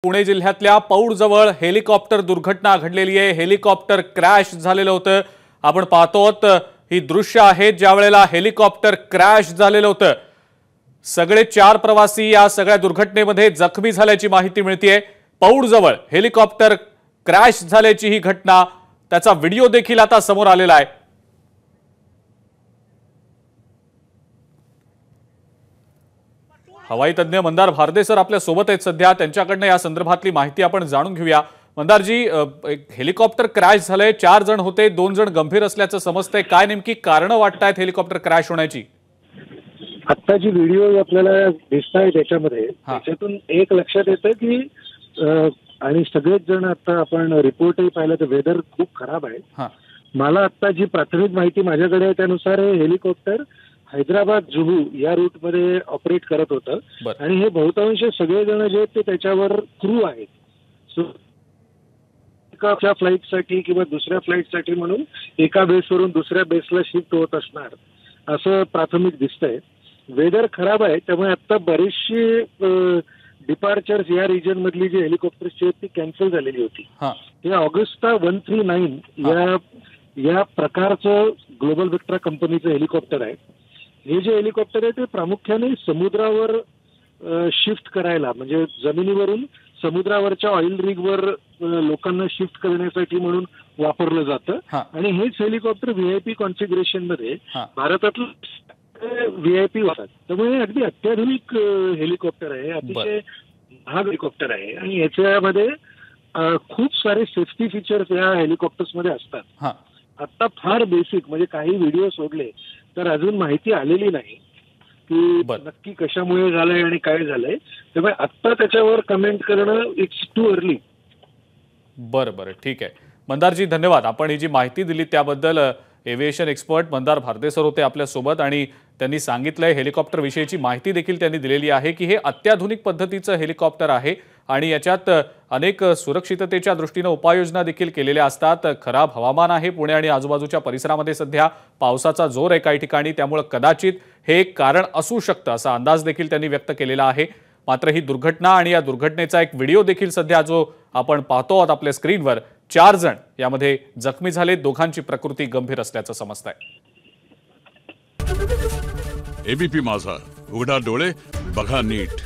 पुणे जिल्ह्यातल्या पौडजवळ हेलिकॉप्टर दुर्घटना घडलेली आहे। हेलिकॉप्टर क्रॅश झालेलं होतं। आपण पाहतोत ही दृश्य आहेत ज्यावेळेला हेलिकॉप्टर क्रॅश झालेलं होतं। सगळे 4 प्रवासी या सगळ्या दुर्घटनेमध्ये जखमी झाल्याची माहिती मिळतेय। पौडजवळ हेलिकॉप्टर क्रॅश झाल्याची ही घटना, त्याचा व्हिडिओ देखील आता समोर आलेला आहे। हवाई तज्ञ मंदार भारदे सर आपल्या सोबत आहेत सध्या, त्यांच्याकडनं या संदर्भातली माहिती आपण जाणून घेऊया। मंदारजी, हेलिकॉप्टर क्रॅश झालंय, 4 जण होते, 2 जण गंभीर असल्याचं समजतंय, काय नेमकी कारण वाटतायत हेलिकॉप्टर क्रॅश होण्याची? आता जी व्हिडिओ आपल्याला दिसताय त्याच्यातून एक लक्षात येतं की आणि सगळेच जण आता आपण रिपोर्टही पाहिलं तर वेदर खूप खराब आहे। मला आता जी प्राथमिक माहिती माझ्याकडे आहे त्यानुसार हे हेलिकॉप्टर हैदराबाद जुहू या रूट मध्ये ऑपरेट करत होतं आणि हे बहुतांश सगळेजण जे आहेत ते त्याच्यावर क्रू आहेत। सो एका फ्लाईटसाठी किंवा दुसऱ्या फ्लाईटसाठी म्हणून एका बेसवरून दुसऱ्या बेसला शिफ्ट होत असणार असं प्राथमिक दिसतंय। वेदर खराब आहे त्यामुळे आता बरीचशी डिपार्चर्स या रिजन मधली जी हेलिकॉप्टर्सची आहेत ती कॅन्सल झालेली होती। हे ऑगस्टा 139 या प्रकारचं ग्लोबल विक्ट्रा कंपनीचं हेलिकॉप्टर आहे। हे जे हेलिकॉप्टर आहे ते प्रामुख्याने समुद्रावर शिफ्ट करायला, म्हणजे जमिनीवरून समुद्रावरच्या ऑइल रिगवर लोकांना शिफ्ट करण्यासाठी म्हणून वापरलं जातं आणि हेच हेलिकॉप्टर व्हीआयपी कॉन्फिगरेशन मध्ये भारतातलं व्हीआयपी वापरतात। त्यामुळे अगदी अत्याधुनिक हेलिकॉप्टर आहे, अतिशय महाग हेलिकॉप्टर आहे आणि याच्यामध्ये खूप सारे सेफ्टी फीचर्स या हेलिकॉप्टर्स मध्ये असतात। आता फार बेसिक म्हणजे काही व्हिडिओ सोडले तर अजून माहिती आलेली नाही की नक्की कशामुळे झालंय आणि काय झालंय, त्यामुळे आता त्याच्यावर कमेंट करणं इट्स टू अर्ली। बरं, ठीक आहे मंदारजी, धन्यवाद। आपण ही जी माहिती दिली त्याबद्दल। Aviation expert Mandar Bharde sir होते आपल्या सोबत आणि त्यांनी सांगितलंय, हेलिकॉप्टर विषयीची माहिती देखील त्यांनी दिलेली आहे की हे अत्याधुनिक पद्धतीचं हेलिकॉप्टर आहे आणि याच्यात अनेक सुरक्षिततेच्या दृष्टीने उपाययोजना देखील केलेल्या असतात। खराब हवामान आहे पुणे आणि आजूबाजूच्या परिसरामध्ये, सध्या पावसाचा जोर आहे काही ठिकाणी, त्यामुळे कदाचित हे एक कारण असू शकतं असा अंदाज देखील त्यांनी व्यक्त केलेला आहे। मात्र ही दुर्घटना आणि या दुर्घटनेचा एक व्हिडिओ देखील सध्या जो आपण पाहतो आहोत आपल्या स्क्रीनवर, 4 जण यामध्ये जखमी झाले, दोघांची प्रकृती गंभीर असल्याचं समजतंय। एबीपी माझा, उघडा डोळे बघा नीट।